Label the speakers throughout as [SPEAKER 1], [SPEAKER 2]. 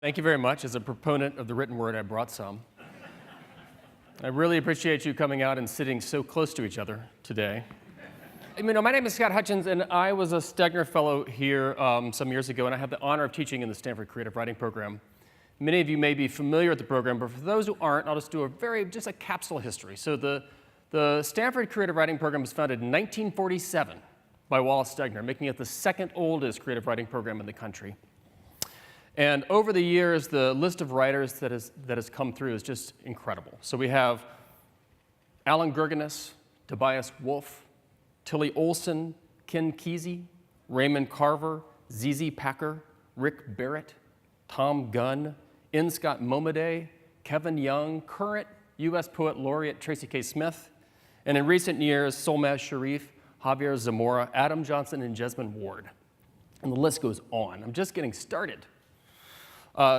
[SPEAKER 1] Thank you very much. As a proponent of the written word, I brought some. I really appreciate you coming out and sitting so close to each other today. My name is Scott Hutchins, and I was a Stegner Fellow here some years ago, and I have the honor of teaching in the Stanford Creative Writing Program. Many of you may be familiar with the program, but for those who aren't, I'll just do a capsule history. So the Stanford Creative Writing Program was founded in 1947 by Wallace Stegner, making it the second oldest creative writing program in the country. And over the years, the list of writers that has come through is just incredible. So we have Alan Gurganus, Tobias Wolff, Tilly Olson, Ken Kesey, Raymond Carver, ZZ Packer, Rick Barrett, Tom Gunn, N. Scott Momaday, Kevin Young, current U.S. Poet Laureate Tracy K. Smith, and in recent years, Solmaz Sharif, Javier Zamora, Adam Johnson, and Jesmyn Ward. And the list goes on. I'm just getting started.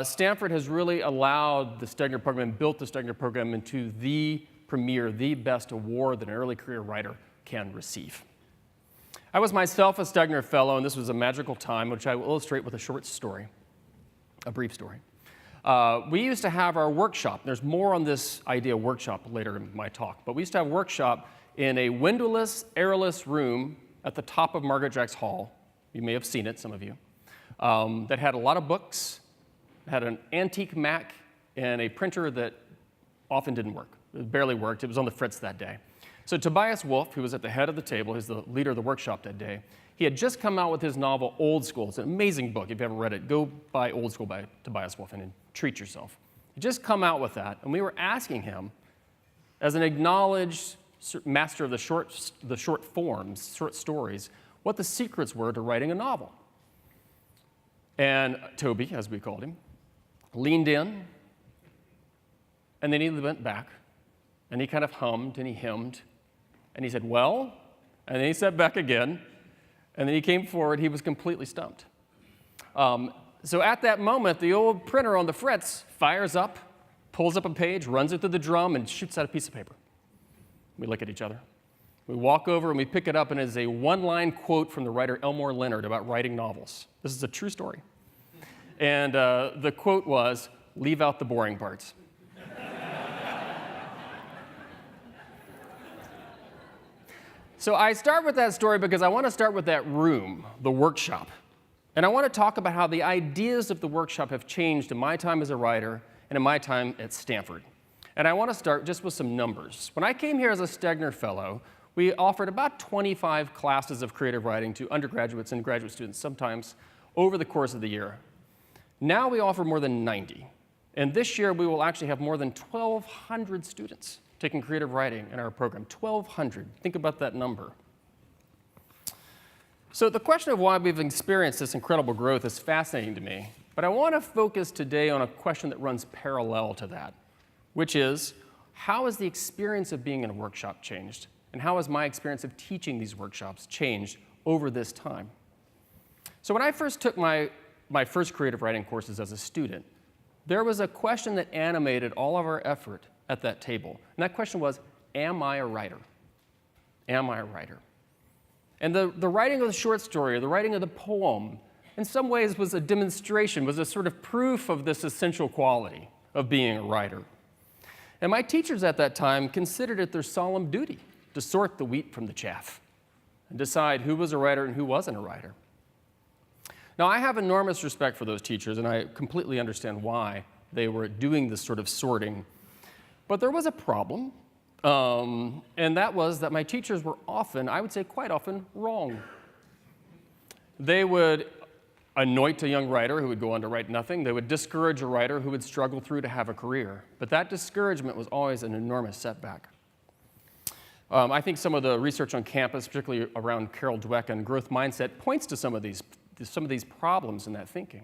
[SPEAKER 1] Stanford has really allowed the Stegner Program, built the Stegner Program into the premier, the best award that an early career writer can receive. I was myself a Stegner Fellow, and this was a magical time, which I will illustrate with a short story, a brief story. We used to have our workshop. There's more on this idea of workshop later in my talk, but we used to have a workshop in a windowless, airless room at the top of Margaret Jacks Hall. You may have seen it, some of you, that had a lot of books, had an antique Mac, and a printer that often didn't work. It barely worked. It was on the fritz that day. So Tobias Wolff, who was at the head of the table, he's the leader of the workshop that day, he had just come out with his novel, Old School. It's an amazing book. If you haven't read it, go buy Old School by Tobias Wolff and treat yourself. He just come out with that, and we were asking him, as an acknowledged master of the short forms, short stories, what the secrets were to writing a novel. And Toby, as we called him, leaned in, and then he went back, and he kind of hummed and he hemmed, and he said, well, and then he sat back again, and then he came forward. He was completely stumped. So at that moment, the old printer on the fritz fires up, pulls up a page, runs it through the drum, and shoots out a piece of paper. We look at each other. We walk over and we pick it up, and it is a one-line quote from the writer Elmore Leonard about writing novels. This is a true story. And the quote was, leave out the boring parts. So I start with that story because I want to start with that room, the workshop. And I want to talk about how the ideas of the workshop have changed in my time as a writer and in my time at Stanford. And I want to start just with some numbers. When I came here as a Stegner Fellow, we offered about 25 classes of creative writing to undergraduates and graduate students, sometimes over the course of the year. Now we offer more than 90. And this year, we will actually have more than 1,200 students taking creative writing in our program. 1,200. Think about that number. So the question of why we've experienced this incredible growth is fascinating to me. But I want to focus today on a question that runs parallel to that, which is, how has the experience of being in a workshop changed? And how has my experience of teaching these workshops changed over this time? So when I first took my first creative writing courses as a student, there was a question that animated all of our effort at that table. And that question was, am I a writer? Am I a writer? And the writing of the short story, or the writing of the poem, in some ways was a demonstration, was a sort of proof of this essential quality of being a writer. And my teachers at that time considered it their solemn duty to sort the wheat from the chaff and decide who was a writer and who wasn't a writer. Now, I have enormous respect for those teachers, and I completely understand why they were doing this sort of sorting. But there was a problem, and that was that my teachers were often, I would say quite often, wrong. They would anoint a young writer who would go on to write nothing. They would discourage a writer who would struggle through to have a career. But that discouragement was always an enormous setback. I think some of the research on campus, particularly around Carol Dweck and growth mindset, points to some of these problems in that thinking.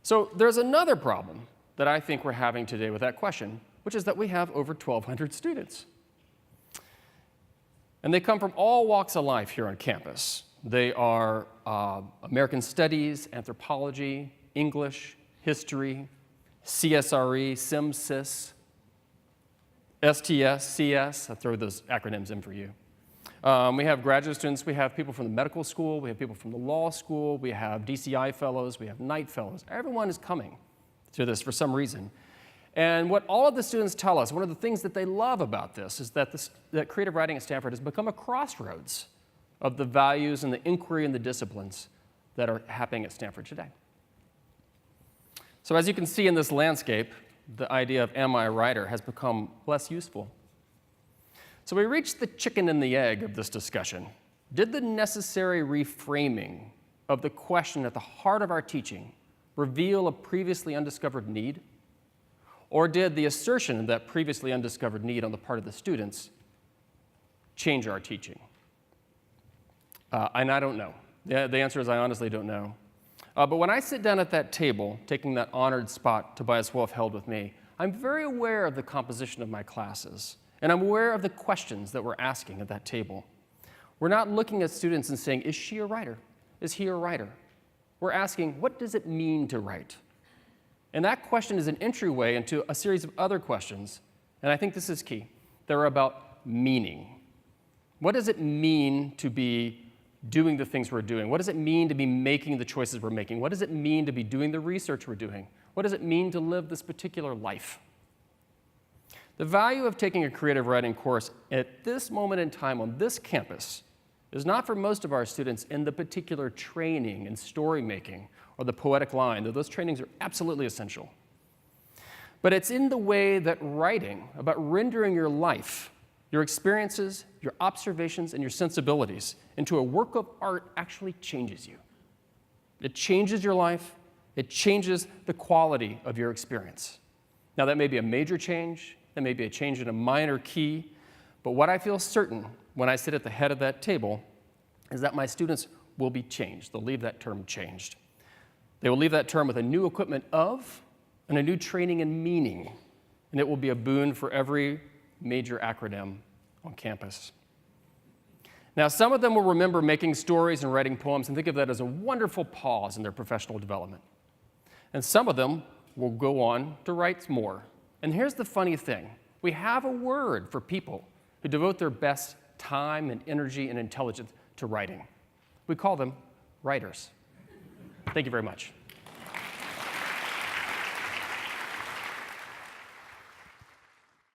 [SPEAKER 1] So there's another problem that I think we're having today with that question, which is that we have over 1,200 students. And they come from all walks of life here on campus. They are American Studies, Anthropology, English, History, CSRE, SimSys, STS, CS. I'll throw those acronyms in for you. We have graduate students. We have people from the medical school. We have people from the law school. We have DCI fellows. We have Knight fellows. Everyone is coming to this for some reason. And what all of the students tell us, one of the things that they love about this is that creative writing at Stanford has become a crossroads of the values and the inquiry and the disciplines that are happening at Stanford today. So as you can see in this landscape, the idea of am I a writer has become less useful. So we reached the chicken and the egg of this discussion. Did the necessary reframing of the question at the heart of our teaching reveal a previously undiscovered need? Or did the assertion of that previously undiscovered need on the part of the students change our teaching? And I don't know. The answer is I honestly don't know. But when I sit down at that table, taking that honored spot Tobias Wolff held with me, I'm very aware of the composition of my classes, and I'm aware of the questions that we're asking at that table. We're not looking at students and saying, is she a writer? Is he a writer? We're asking, what does it mean to write? And that question is an entryway into a series of other questions, and I think this is key. They're about meaning. What does it mean to be doing the things we're doing? What does it mean to be making the choices we're making? What does it mean to be doing the research we're doing? What does it mean to live this particular life? The value of taking a creative writing course at this moment in time on this campus is not for most of our students in the particular training in story making or the poetic line, though those trainings are absolutely essential. But it's in the way that writing, about rendering your life, your experiences, your observations, and your sensibilities into a work of art actually changes you. It changes your life. It changes the quality of your experience. Now, that may be a major change. That may be a change in a minor key. But what I feel certain when I sit at the head of that table is that my students will be changed. They'll leave that term changed. They will leave that term with a new equipment of and a new training and meaning. And it will be a boon for every major acronym on campus. Now, some of them will remember making stories and writing poems and think of that as a wonderful pause in their professional development. And some of them will go on to write more. And here's the funny thing. We have a word for people who devote their best time and energy and intelligence to writing. We call them writers. Thank you very much.